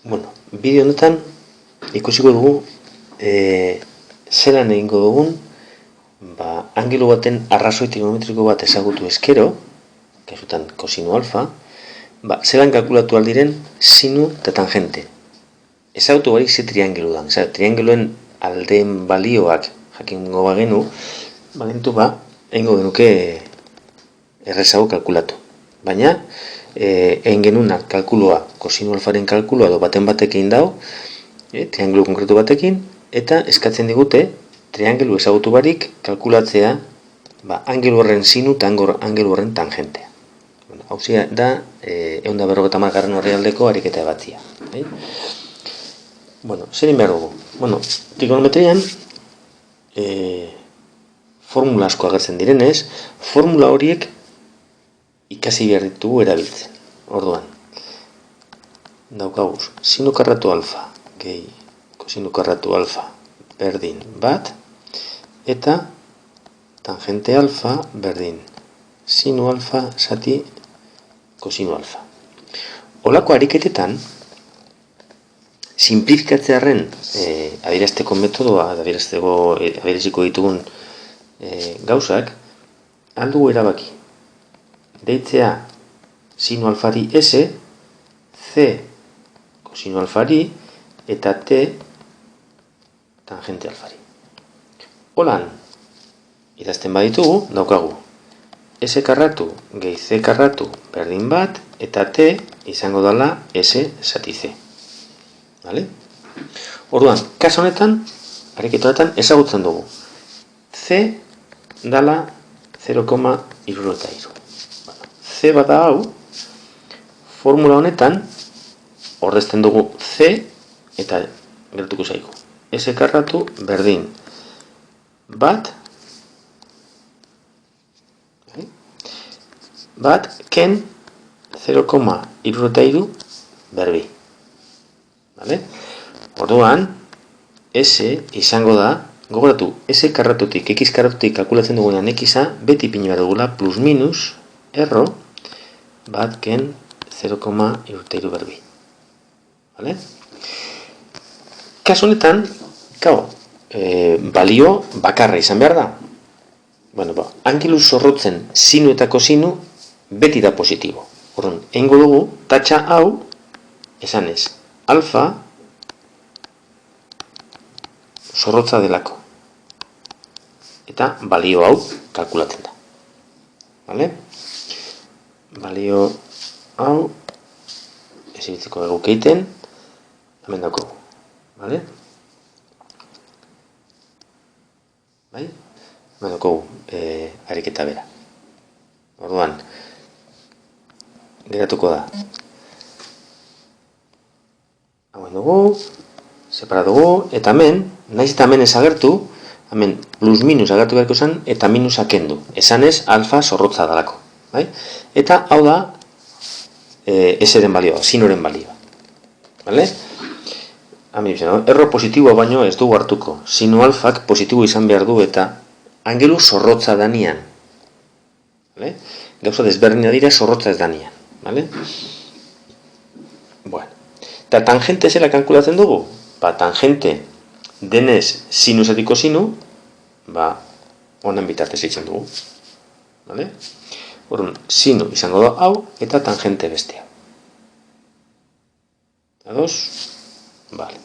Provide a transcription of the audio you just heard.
Bueno, bideo honetan ikusiko dugu zelan egingo dugun angelu baten arrazoi trigonometriko bat ezagutu ezkero, kasutan kosinu alfa, zelan kalkulatu aldiren sinu eta tangente. Ezagutu barik ze triangelu dan. Triangeluen aldeen balioak jakingo bagenu, egingo genuke errezago kalkulatu. Baina, egin genuna kalkulua, kosinu alfaren kalkulua edo baten batekin dau, triangelu konkretu batekin, eta eskatzen digute triangelu ezagutu barik kalkulatzea angelu horren sinu eta angelu horren tangentea. Hau da, 150 orrialdeko ariketa ebatzia. Zer egin behar dugu? Trigonometrian formula asko agertzen direnez, formula horiek ikasi behar ditugu erabiltzen. Orduan, daukaguz, sinu karratu alfa gehi kosinu karratu alfa berdin bat, eta tangente alfa berdin sinu alfa zati kosinu alfa. Olako ariketetan, simplifikatzearen adierazteko metodoa, adieraziko ditugun gauzak, aldugu erabaki. Deitzea sinu alfari S, C kosinu alfari, eta T tangente alfari. Holan, idazten baditugu, daukagu S karratu gehi C karratu berdin bat, eta T izango dela S zati C. Orduan, kasu honetan, ariketa honetan, ezagutzen dugu. C dala 0,63. C bada hau, formula honetan, ordezten dugu C, eta gertuko zaigu. S karratu berdin bat, ken 0,63 berbi. Orduan, S izango da, gogoratu, S karratutik, X karratutik kalkulatzen dugunean Xa, beti ipini behar dugula, plus minus, erro, bat ken 0,63 berbi. Kasu honetan, balio bakarra izan behar da. Angelu zorrotzen sinu eta kosinu beti da positibo. Orduan, egingo dugu, tatxa hau, esanez, alfa zorrotza delako. Eta balio hau kalkulatzen da. Balio hau ezibitziko egukeiten, hemen dauko. Hemen dauko ariketa bera. Orduan, geratuko da. Hauen dugu, separa dugu, eta hemen, naiz eta hemen ezagertu, hemen plus minus agertu beharko zen, eta minus akendu. Esanez, alfa zorrotza dalako. Eta hau da S-ren balioa, sinuren balioa. Erro positiboa baino ez dugu hartuko. Sinu alfak positibo izan behar du eta angelu zorrotza danian. Gauza desberdina dira zorrotza ez danian. Eta tangente zela kalkulatzen dugu? Tangente denez sinu zatiko sinu, honen bitartez eitzen dugu. Orduan, sinu izango da hau eta tangente bestea. Ados? Vale.